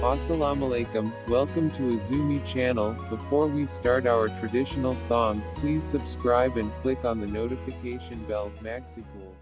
Assalamualaikum, welcome to Azumi channel. Before we start our traditional song, please subscribe and click on the notification bell. Maxipul.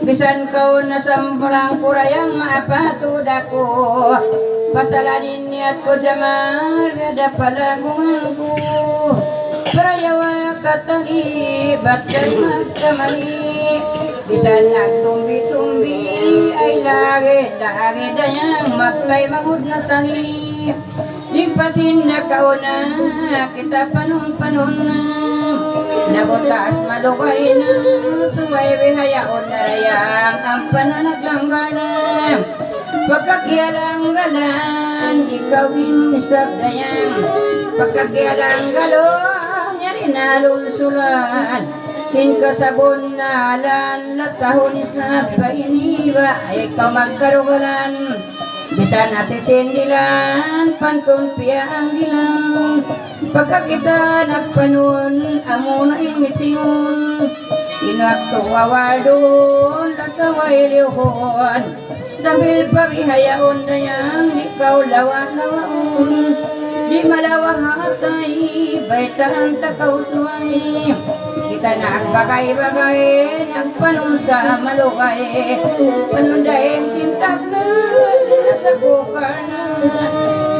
Bisan kau nasampulang kurayang maapatu dako pasalanin niatku jamar gada palagunganku prayawa katali batai magkamali bisan nagtumbi-tumbi ay lagi dayang magkay magud na sali dipasin na kauna kita panon-panon na nabutas malukay na suway bihayaon na rayang ang pananaglanggan na pagkakialanggalan ikaw inisap rayang pagkakialanggalon nyari na lunsulan hinkasabon na alan latahon isap pa iniba ay ikaw magkarugalan bisa nasisindilan pantun piang dilang pagka kita nagpanon amo na imitingon inwakto wawaldon lasaway lihon sambil pabihayaon na yang ikaw lawan-lawaon di malawahatay baitan takaw suway kita nagbagay-bagay nagpanon sa malukay panundaing sintag na sa bukar na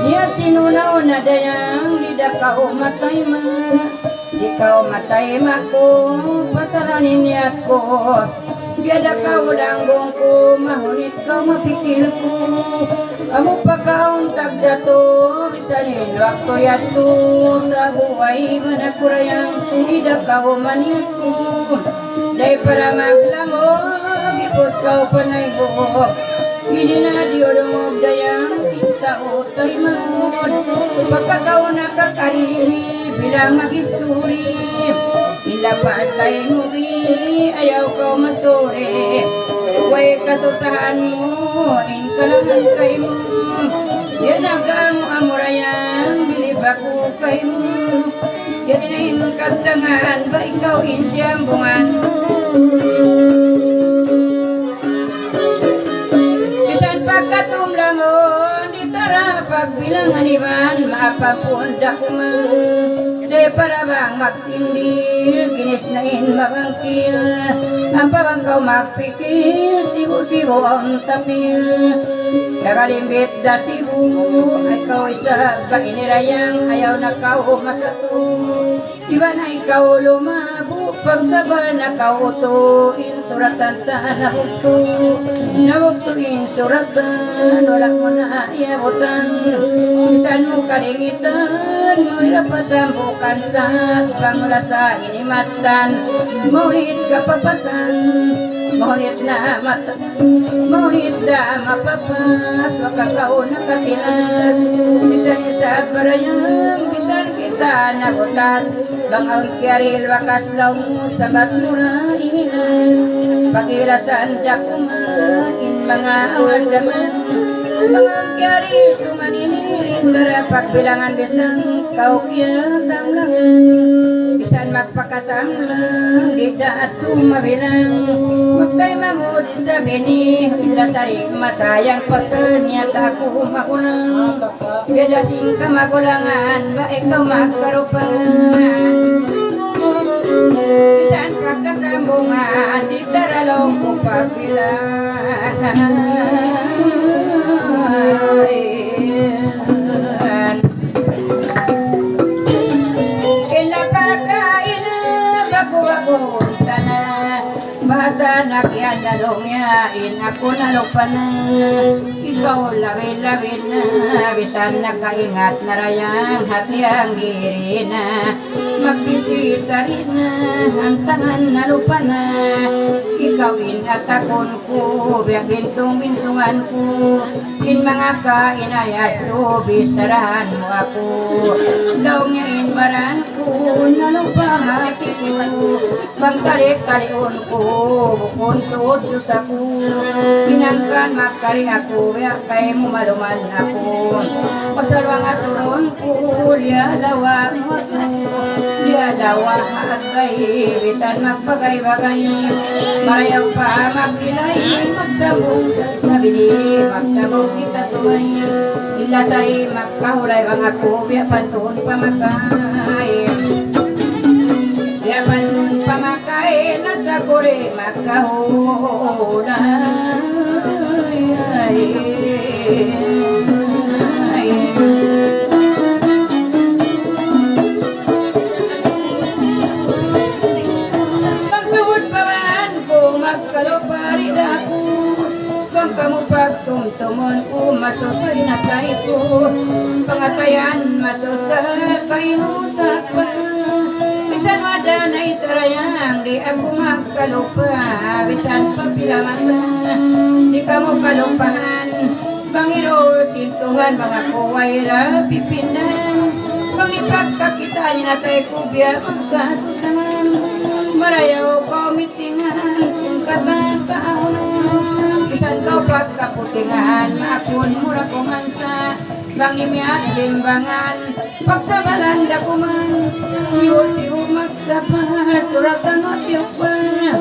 niya sinunaw na dayang didakaw matay ma ikaw matay ko pasalanin niat ko biada kau langgong ko mahunit kau mapikir ko amo pa kaong tagdato bisanin wakto yato sa buhay manakurayang didakaw maniat ko day para maglamog ipos kau panay buhok hindi na diorong dayang sinta utay manod pagkakaw nakakari bilang magisturi ilapat kay nguri ayaw kau masuri huwag kasusahan mo inkalangan kay mo yan ang amurayan bilib ako kay mo yan na inkagdangan ba ikaw insyambungan katumlangon di tara pagbilangan iban maapapunda kumang say para bang magsindil ginis na in mabangkil ang pabangkaw magpikil sibo-sibo ang tapil nakalimbit da sibo ay ikaw isa ba inirayang ayaw na kau masato iba na ikaw lumabo pagsabal na kautuin suratan ta nabuktuin suratan wala mo na iabutan bisan mo kalingitan mo irapatan bukan sa panglasa inimatan maulit kapapasan maulit na mata maulit na mapapas makakaon na katilas bisan isa barayang bisan kita nabutas bang ang kiaril wakas law sabat mura ihilas pagilasan dakuman in mga awaldaman mga kiaril tumaninirin tara pagbilangan bisan kau kiasang langan bisan magpakasamlang di daatu mabilang magtay mamudi sa bini ilasaring masayang pasan niya ako makulang bedasing kamakulangan ba ikaw magkarupangan bisan pagkasambungan di taralaw ko pagbilang Bahasa nakyan na lungyain ako na lupanan. Ikaw lawin-lawin na bisan nakaingat na rayang hati ang giri na magbisita rin na hantangan na lupa na ikaw inatakon ko biyak bintong-bintungan ko in mga kainayat ko bisarahan mo ako lungyain baran ko na lupa hati ko bang talik-talion ko bukon tuod sa ko kinangkan makari ako biyak kay mo maluman ako pasalwang aturon ko lialawa mo ako lialawa agay bisan magpagay-bagay marayaw pa maglilay magsabong sa sabili magsabong kita sumay ilasari magpahulay bang ako biyak pantuon pa magkay biyak pantuon pa magkay nasa kore magkahulay pagtubod paman ko magkalupari ako kung kamu pagtumtumon ko masusoy na tayo ko pangatayan masusakay nusak pa bisan madanay sarayang di ako magkalupa bisan papilamata di ka mo kalupahan Bangiro sintuhan mga kuwayra pipindan pangipagkakitaan na tayo kubya magkasusaman marayaw komitingan singkatan kaunan isan ko pagkaputingan maakon mura kumansa bang nimiyat limbangan pagsamalan dakuman siwo-siwo magsapa suratan at yupan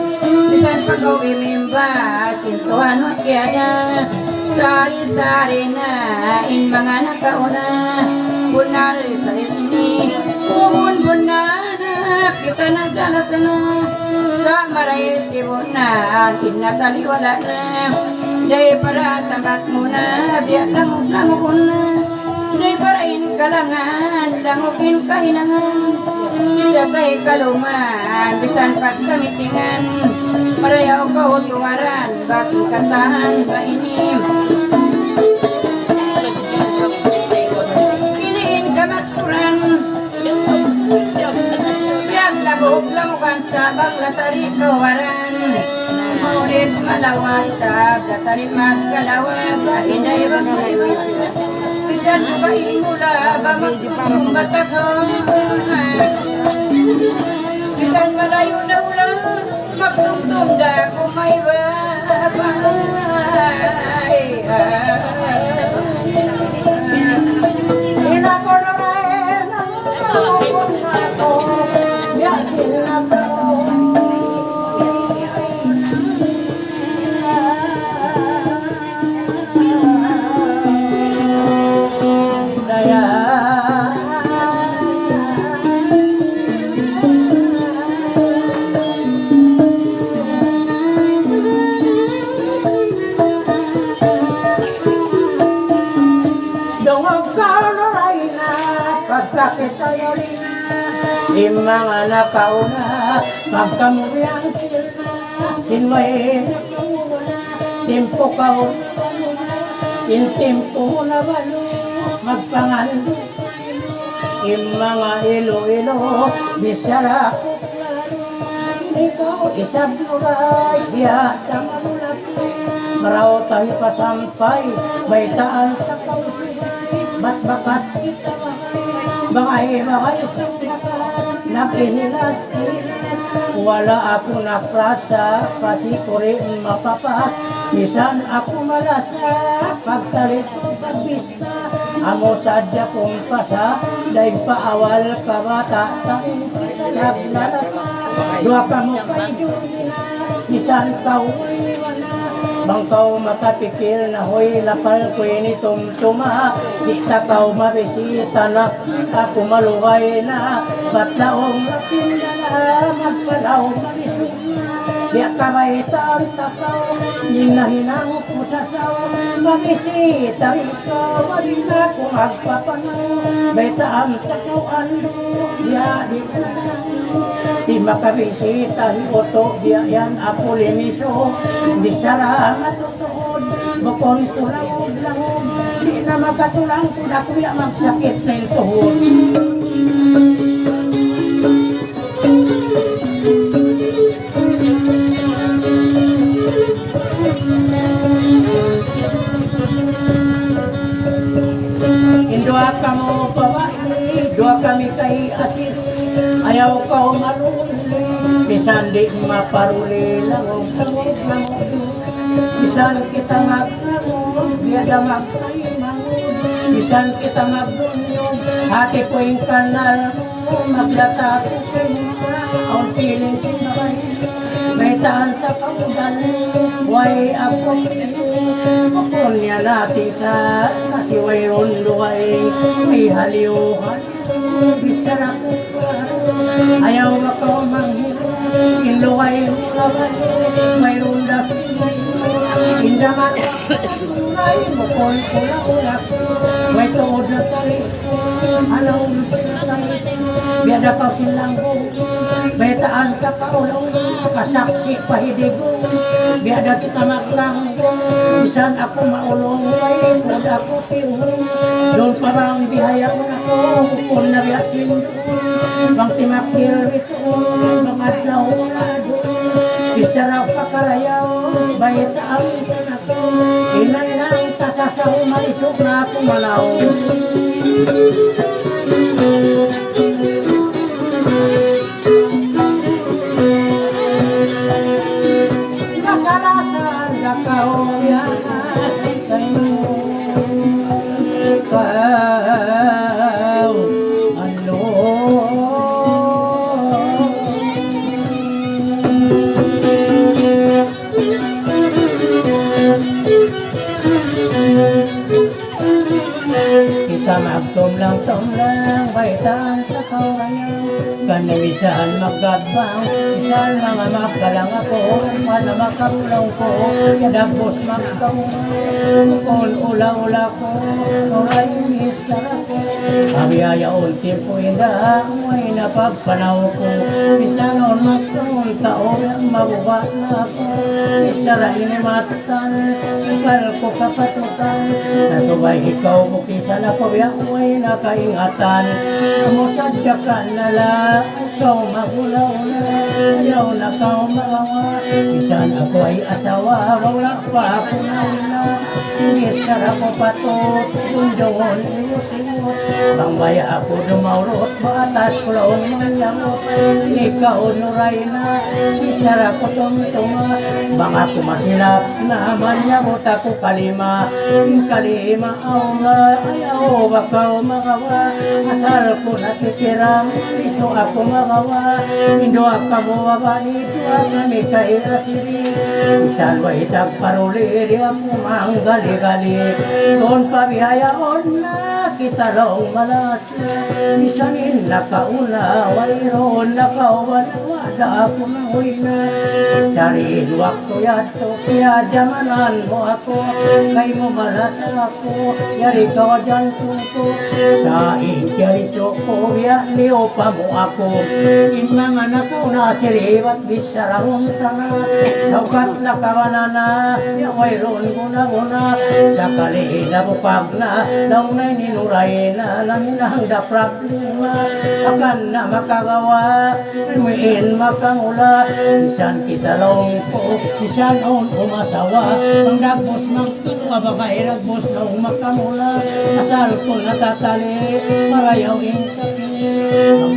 bisan pagaw imimba sintuhan at yada sari-sari na in mga nakauna bunar sa ini bun-bunar kita nagdalas na sa maray sibunan inataliwala na day para sabat mo na biyak langok-langok na day parain kalangan langokin kahinangan hindi sa ikaluman bisan pagkamitingan marayaw ko tuwaran bakit katahan ba inim iliin ka maksuran biyak lagog-lamukan sa banglasari kawaran maulit malawa sa blasari magkalawa ba inay banglawa bisan ko ba inula ba magtutumbatak bisan malayo na ulan magtumtum da kumay babay ina ko na rin ang tawag na ko yasin na ko pagkakitayo rin yung mga nakauna magkamuriang sila sinway nakawala timpo ka in timpo na balo magpangalo yung mga ilo-ilo bisara ko ikaw isabluray biyata mamulat maraw tayo pasampay baitaan takaw ba't bakat kita bangay napinilas wala ako na prasa kasi ko rin mapapas misan ako malasa pagtalit kong pagbista amo sadya kong pasa dahil paawal ka bata taong naglalasa dua ka mo kay Jumina misan ka wala bangkaw makapikil na hoy lapal ko ini tumtuma di takaw mabisita na ako maluway na batlaong lapin na magpalaw mabisita Diya kamaitan takaw, hinahinang ko sa saw, magisita ikaw, wali na ko magpapanaw, baitaan takaw ando, diya di ko di makabisita, hiyoto, diya yan ako limiso, di sarang at tutuod, bukon tulawod lang, di na magkatulang ko na kuya magsakit na yung tuhod. Dua kamu bawahi, dua kami kay asin, ayaw kau maruli, bisan di maparuli, langog bisan kita magnangog, biada magkay mangod, bisan kita magdunyog, hati ko yung kanal mo, maglata ko sa mga, ang piling sinabay, may taan sa kaudan, way ako Kunya natin sa kasiway ronduay, may haliw-haliw, bisara ko ayaw ako manghiro, iluway mga may ronda indaman ay bukol ko lang ulak, may tuod na tali, alaw biada pa silang ko, betaan ka kaulaw, kasaksi pahidig ko, biada kita maklang bisan ako maulong ay kod ako tiwong, doon parang bihaya ko na ko, kung nabiasin ko, bang timakil ito, bang adlaw na doon, isaraw pakarayaw, bayitaan ka na ko, inay lang takasaw, malisok na ako malaw. Nakalasan na kauyan kayo ano kita magtumlang-tumlang baitan sa kawayan kanamisan maggadbang isan mga makalang ako wala makapulong ko kadabos magkamulong kung ula-ula ko oray misa ko abiyaya ultim ko inda may napagpanaw ko isanon magkamul taon ang mabuba na ako isara inimatan ikal ko kapatutan nasubay ikaw bukisan ako biyaway nakaingatan musadya ka nala ikaw magulaw na ayaw na kau magawa isan ako ay asawa wala pa ako na wala isara ko patot kundungon iyot-iyot bangbaya ako dumaurot maatas kulaon manyamot ikaw nuray na isara ko tumtuma bang ako masilap na manyamot ako kalima aula ayaw bakaw magawa asal ko natitiram ito ako magawa indo ako mawabani ito kami kairasiri isan wa itag paruli di ako manggali-gali doon pabihayaon na kita long malas isanin nakauna wayron nakauwan wala ako mahuy na cari waktu yato kaya jamanan mo ako kay mo malas ako yari ka jantung ko sa ikyari ko ya niyo pa mo ako imang anak ko na siriwat bisarang tanga saukat na kawanana ya wayron guna-guna sakali na bupag na daw na ninuray na langin ang daprag lima akan na makagawa imuin makangula isan kita long ko isan on umasawa ang dagbos magtulwa babae ragbos na umakamula asal ko natatali marayaw in kapi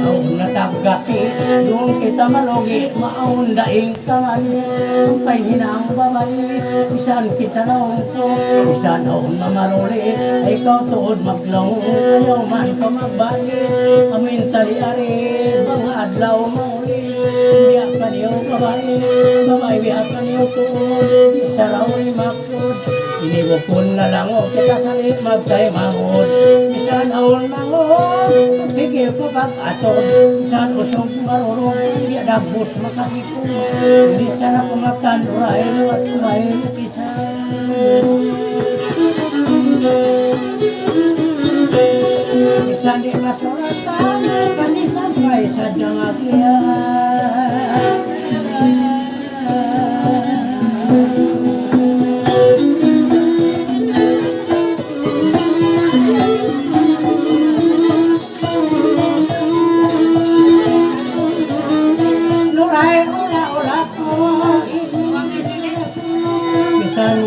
maaw natagati doon kita malugi maaw daing kamali kay hinang babae isan kita long ko isan on mamaruli ay ikaw tuod maglong ayaw man ka magbali amin tali-ari mga adlaw mauli biyak ka niyo babae biyak ka niyo tuod isaraw ay makod Inibupon na lang o kita salit magkay mahod. Isan aon mangod, tigil ko pag-atod. Isan usog marurog, di dagbos makasiko. Hindi sana kumatan, urahin at kumain lukisan. Isan di masuratan, kanisan kay sadyang agihan.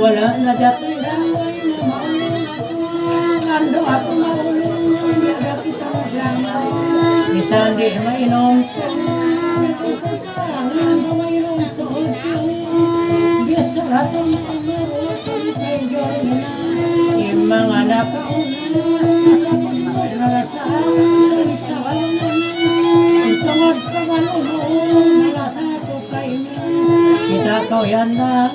Wala na dati daway na maulong ando ako maulong yada kita maglangaw bisan di mainom ando mainom biasa ratong maulong kay Diyon imang anak ko tungod ka manulong malasa ko kay kita kau yan na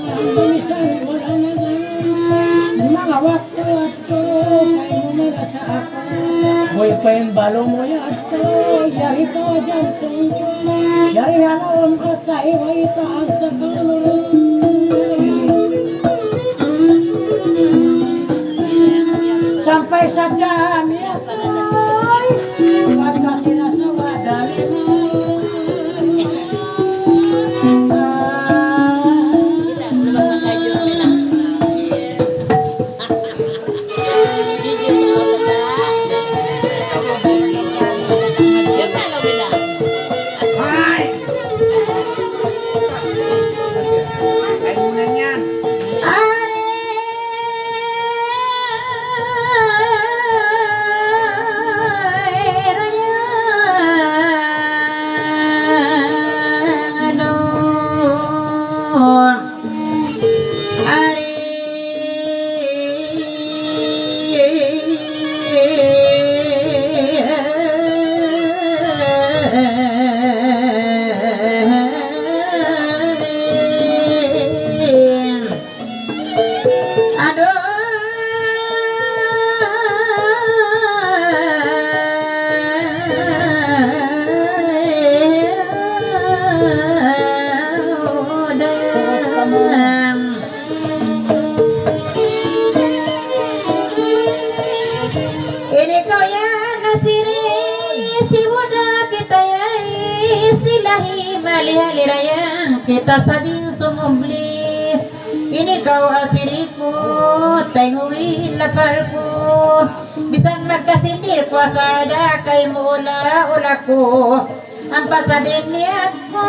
mga waktu kay mo marasa ako mo'y paimbalo mo yato yari ka jantong yari alam ka tayo ito ang tagalong sampai sa dami ato'y pagka sila sa wadali mo Ini kau yang nasiri si muda kita ya silahi mali raya kita sabi sumumbli. Ini kau asiriku tenguin lapalku bisa magkasindir kuasa ada kay mula ulaku ampas sabin niya ko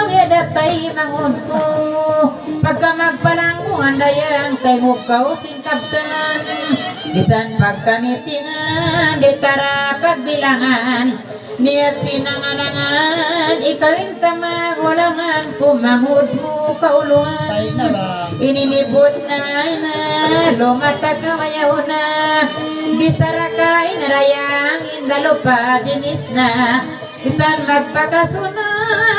yadatay mangudko pagka magpalango andayang tengok kau singkapsan bisan pagkamitingan di tara pagbilangan niat sinanganangan ikawin kamagulangan kumangud mo kaulungan ininipod na lumatag na mayaw na bisarakain rayang indalupa dinis na bisan magpakasuna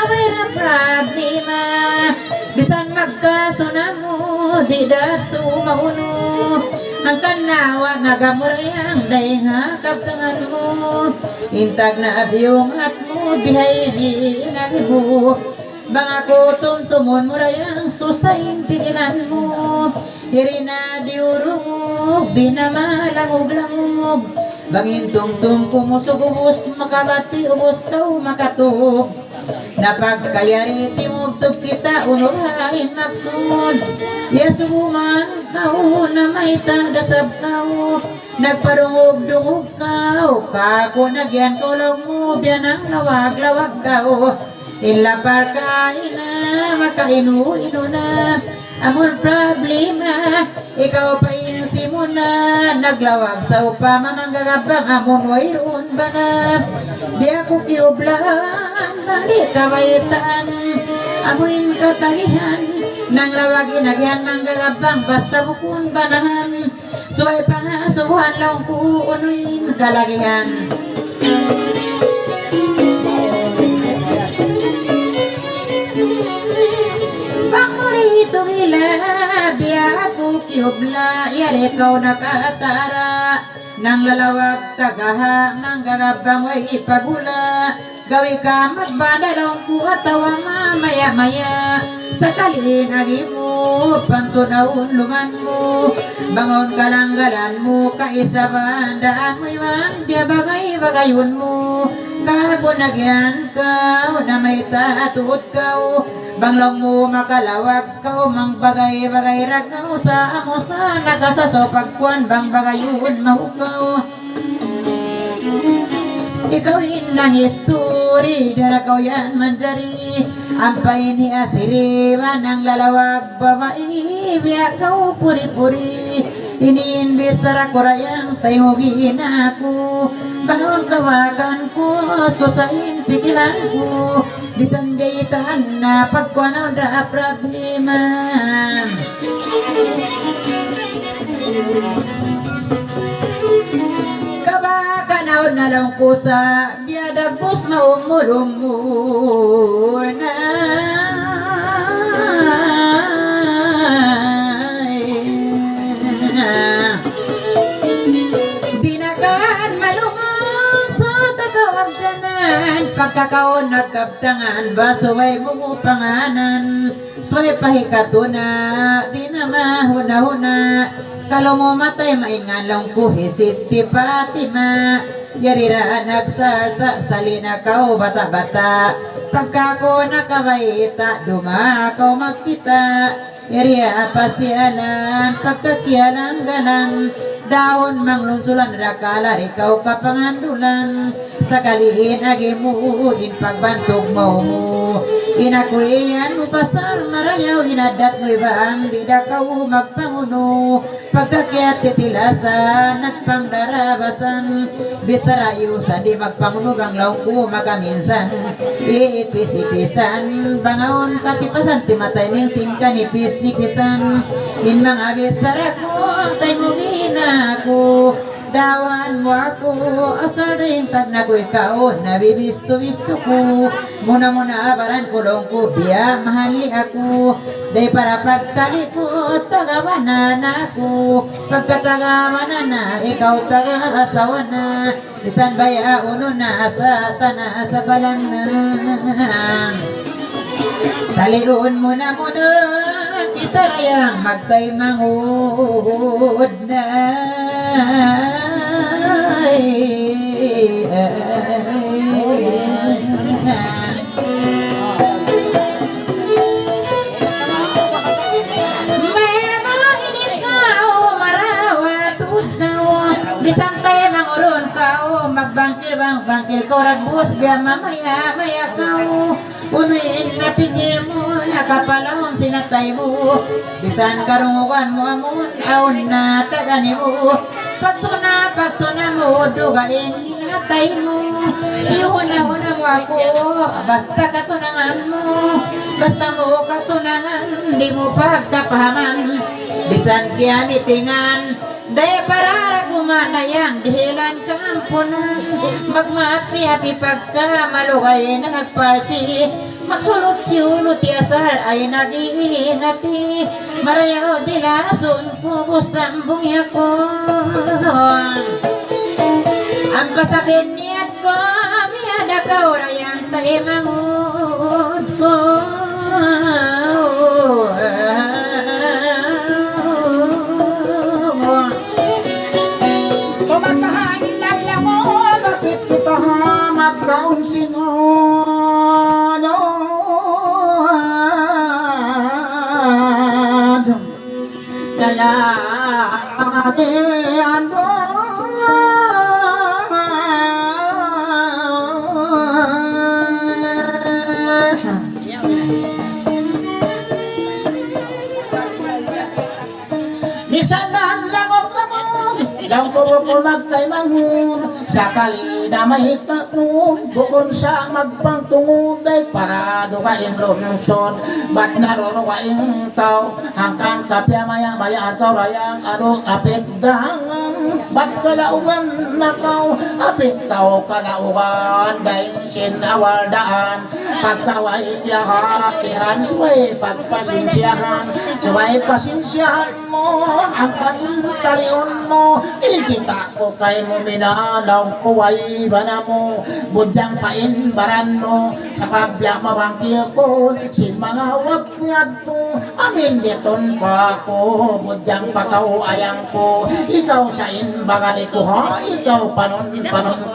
wala problema bisan magkasuna mo di dato mauno ang kanawa nagamurayang dahil kaptangan mo intag na abiyong at mo bihay di nagibo bang ako tumtumon mo rayang susayin pigilan mo irina diurog binamalangog-langog bangin tumtum kumusog ubos makabati ubos daw makatug napagkayari timubtog kita unuhain maksud yasuman kau na may tandasab kau nagparungog-dungog kau kako nagyan ko lang mo biyanang lawag-lawag kau ilapar kain na makainu-inu na amon problema ikaw pa insi mo na naglawag sa upa mamanggagabang amon wayroon ba na biya ko kiublaan bali kawaitan amuin katalihan nang lawagin agyan manggagabang basta bukun banahan suway pangasuhan lang ko unuin kalagihan Pangurito hila biya ko tiubla, yari kau nakatara. Nang lalawag tagaha, manggagabang way ipagula. Gawi ka magbadalong kuhatawa mamaya-maya. Sakali nagi mo, pantunawon luman mo. Bangon kalanggalan mo, kaisa bandaan mo iwan. Biya bagay-bagayon mo. Bago nagyan kau, na may taatuot kau. Banglong mo makalawag kau, mang bagay-bagay ragaw. Sa amos na nakasaso pagkuan, bang bagayon mahukaw. Ikaw hinang history, dara kau yan manjari. Ampay ni asiri, manang lalawag babae. Biya kau puri-puri, iniinbis sa rakurayang tayungin ako. Bangon kawagan ko, susain pikiran ko. Bisan gaitan na pagkuanaw da problema. Kabakanaw na lang ko sa biyadagbos maumulumur na. Dinagaan malungan sa tagawag dyanan. Pagkakaon nagkabtangan, basuway panganan. Suway pahikatuna, di na mahuna-huna. Kalau mo matay maingalong kuhisit ti Fatima. Yarira nagsarta, salina kau bata-bata. Pagkako nakabaita, dumakaw magkita. Yarira pasyalan, pagkatiyalang galang. Daon manglunsulan rakala, ikaw kapangandulan. Sakaliin agimuin pagbantog mo. Inakuian mo pasar marayaw, inadat mo ibang di dakaw magpanguno. Pagkakyat titilasan, nagpangdarabasan. Bisarayo sa di magpanguno bang law ko makaminsan. Iipis-ipisan, bangaon katipasan, timatay minsin kanipis-nipisan. In mga bisara ko, tayngugin ako. Dawan mo ako, asal rin tag na ko ikaw, nabibisto-bisto ko. Muna-muna abaran kulong ko, biya mahali ako. Day para pagtali ko, tagawanan ako. Pagkatagawanan na, ikaw taga-asawa na. Isan baya uno na, sa tana, sa balang na. Taliun muna muna, kita rayang magtay mangod na. Bisang tayo manguron kau, magbangkil kau ragbus, biya mamaya kau. Unuin na pingil mo, nakapalahon sinatay mo. Bisan karungukan mo amun, aun na tagani mo. Pagsuna mo, dugain hinatay mo. Iuna-una mo ako, basta katunangan mo. Basta mo katunangan, di mo pagkapahaman. Bisan kianitingan, day para gumanayang dihilan kampunan. Magmapi-hapi pagka malugay na nagparty. Magsulot si ulo ti asar ay nag-iingati. Marayaw di lason pubos tambong yako. Ang pasabin niyat ko, miyada ka orayang tayo mangod ko. Tumatahanin lang mo, bakit kita magkaon sinod? Lalaki ano? Bisan man langok-langok, lang ko magtay manghun. Sakali na may tatun, bukod sa magpangtungod ay parado kaing lungsod. Ba't naruruwaing tao, hangkan kapya maya-maya ataw rayang arot apit dangan. Ba't kalaugan na tao, apit tao kalaugan, dahil sinawal daan. pagkaway kiyahatihan, suway pagpasensyahan, suway pasensyahan mo, ang kaintalion mo, ikita ko kay mo minalaw, kuway ba na mo, budyang painbaran mo, sa pabya mabangkil ko, si mga wag niyadto, amin diton pa ko, budyang pakaw ayang ko, ikaw sa inbaga ko ha, ikaw panon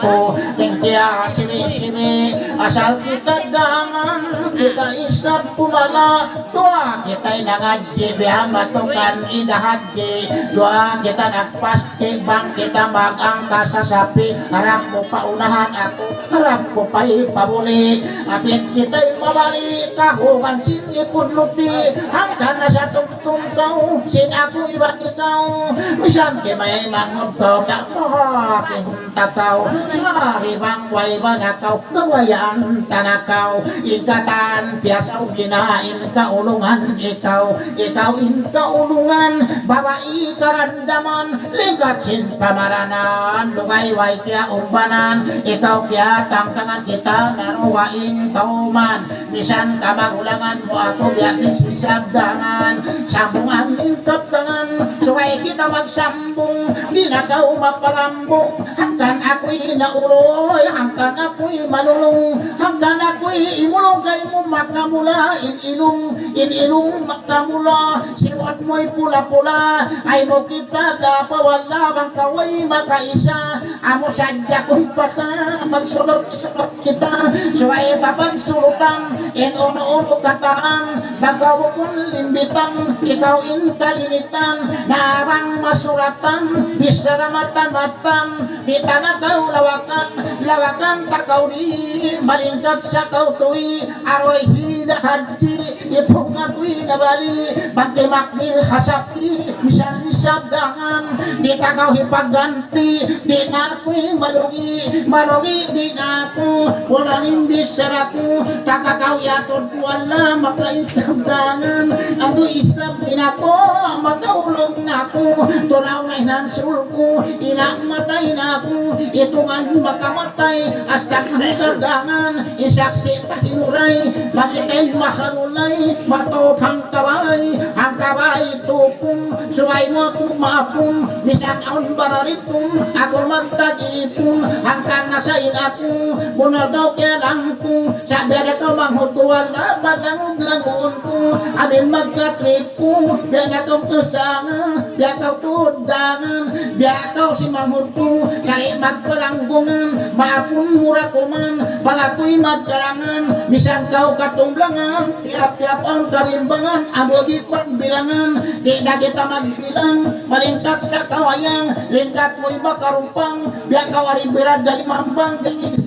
ko, tingkya sini-sini, asal kita dangan, kita isap pumala, tua kita'y nangadji, biha matukan idahadji, tua kita nagpasti, bang kita mag-angka sa sapi, harap mo paunahan ako, harap ko pa'y pabuli, apit kita'y mabali, kahuban sinipun luti, hanggang na sa tungtung kau, sin ako iba ikaw, misan ki may mangutog, na mahakihunta kau, sumari bang way ba nakaw, kawayaan tanakaw, ikatan, piyasaw ginain, kaulungan ikaw, ikaw inkaulungan, babae karandaman, lingkat sintamaranan, lugayway kaya umbanan, ikaw kaya tangkangan kita, naruwain kauman, bisan ka magulangan mo ako, biyatin sisabdangan, sambungan ingkaptangan, suway kita magsambung, di na ka umapalambong, hanggang ako'y nauloy, hanggang ako'y manulong, hanggang ako'y imulong kay mo makamula, inilong makamula, siwat mo'y pula-pula, ay mo kita dapawala, bang kaway makaisa, amo sadya kong pata, magsulot-sulot kita, suway kapag sulutan, in-uno-uno kataan, bagaw kong limbitan, ikaw inkalinitan, narang masuratan, bisara mata-matan, di tanakaw lawakan, lawakan takaw di, malingkat sa kautuwi, aroy hinahadji, itong ako'y nabali, pagkimaknil hasapi, misang-isabdangan, di takaw hipaganti, di na ako'y malugi, malugi di na ako, walaning bisara ko, takakaw yatod wala, makaisabdangan, ano isab pinako, makaulog na ako, tunaw na hinansul ko, inamatay na ako, ito man makamatay, hasta kabdangan, isaksi tahinuray, makitay makarulay, matopang kaway, ang kaway tupong, suway mo akong maapong, misan aon bararitong, ako magtag-ipong, hanggang nasayin ako, bunal daw kailang ko, sabi na ka manghutuan na, padlangog-langon ko, amin magkatrip ko, biya na kong kusanga, biya kaw tudangan, biya kaw si mamut ko, sali magpalanggungan, maapong mura ko man, mga ko'y magkarangan, misan kaw katumblangan, tiap-tiap ang karimbangan, amo di pagbilangan, di na kita magbilang, malingkat sa kawayang, lingkat mo'y makarumpang, biya kaw aribirad dalimambang,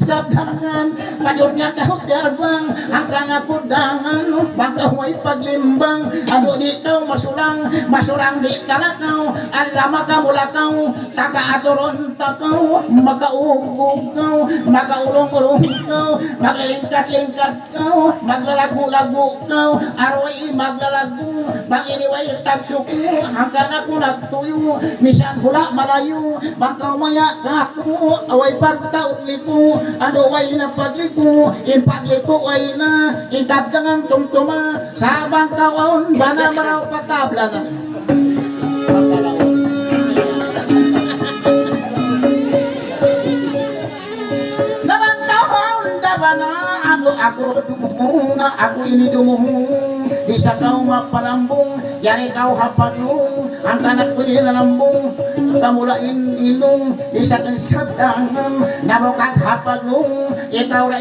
isabdangan, padyon niya kaw tiarbang, hanggang ako dangan, bangka mo'y paglimbang, amo di kaw masulang, masulang di talakaw, alama ka mulakaw, taga-atoron takaw, makaugog kaw, makaulong-ulong kaw, maglilingkat-lingkat kaw, maglalago-lago kaw, aroy maglalago, bang iniway tagsuko, hanggang ako nagtuyo, misan hula malayo, bangkaw maya kako, away pagtaon liko, ano way na pagliko, impagliko ay na, itabdangan tumtuma, sa bangkaon, bana maraw patabla na. Ako dumuhong na ako ini dumuhong di sa kau mapalambong yan ikaw hapadlong ang kanak ko din nalambong kamulain ilong di sa kansabdangan nabukag hapadlong ikaw ra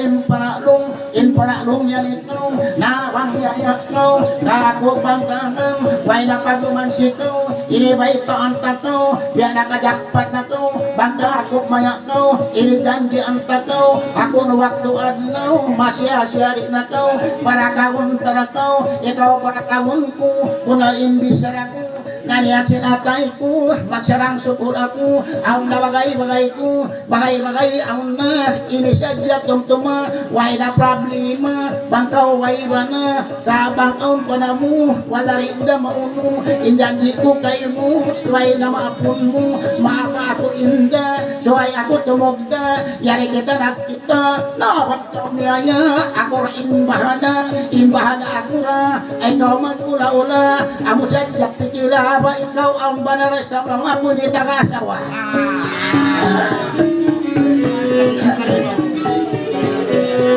impanalong yan ikaw nawang yayak kau kako pangdangan way na pagluman sikaw inibay ka ang takaw yan nakajakpat na kau bangka ako mayak kau inigangi ang takaw ako nuwakto adlaw masya-syari na kau para kawon tarakaw ikaw para kawon ko punal imbisara ko Naniat sinatay ko, magsarang sukul ako, ang nabagay-bagay ko, bagay-bagay ang na, inisadya tumtuma, way na problema, bangkaw way ba na, sa bangkaw pa na mo, wala rin na mauno, indandi ko kayo mo, way na maapon mo, maapa ako inda, so ay ako tumugda, yari kita nakita, napagkaw niya, ako rin imbahala ako na, ay ikaw magula-ula, amo sadya pikila, ba ikaw ang banaras sa mga pwede tagasawa.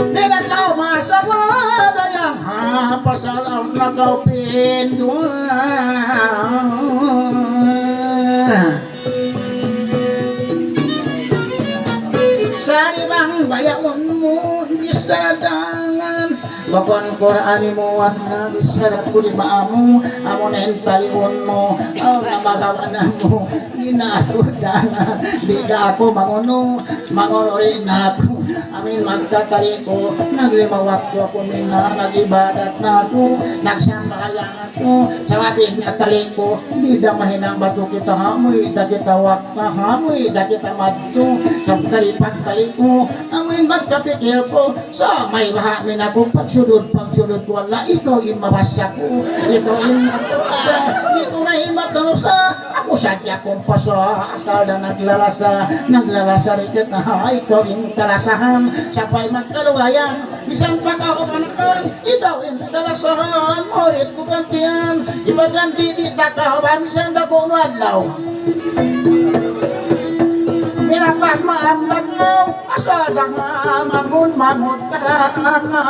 Di na ikaw masawa, dayang hapasal ang nagaw pindwa. Sa ibang bayaon mo, di sa nadangan, bakon Qur'ani mo at nabisarap ko di maamu, amo na entalion mo, ang namagawanan mo, ginatudanan, di ka ako manguno rin ako, amin magkatali ko, naglimawak ko ako mina, nagibadat na ako, nagsambayang ako, sa ating natali ko, di da mahinang bato kita hamoy, da kita wak na hamoy, da kita madto, sa kalipag-tali ko, amin magkapikil ko, sa may mahamin ako, pagsudod wala, ikaw yung mabasya ko, ikaw yung matalusa, ikaw na yung matalusa, ako sadya kong pasa, asal na naglalasa rikit na, ikaw yung kalasahan, sapay magkalugayan, bisan pa ka o panakan, ikaw yung kalasahan, ulit ko gantian, ibaganti di takaw, bisan na kung adlaw. Minapag maamlag mo, asal na mamon-mamon ka na.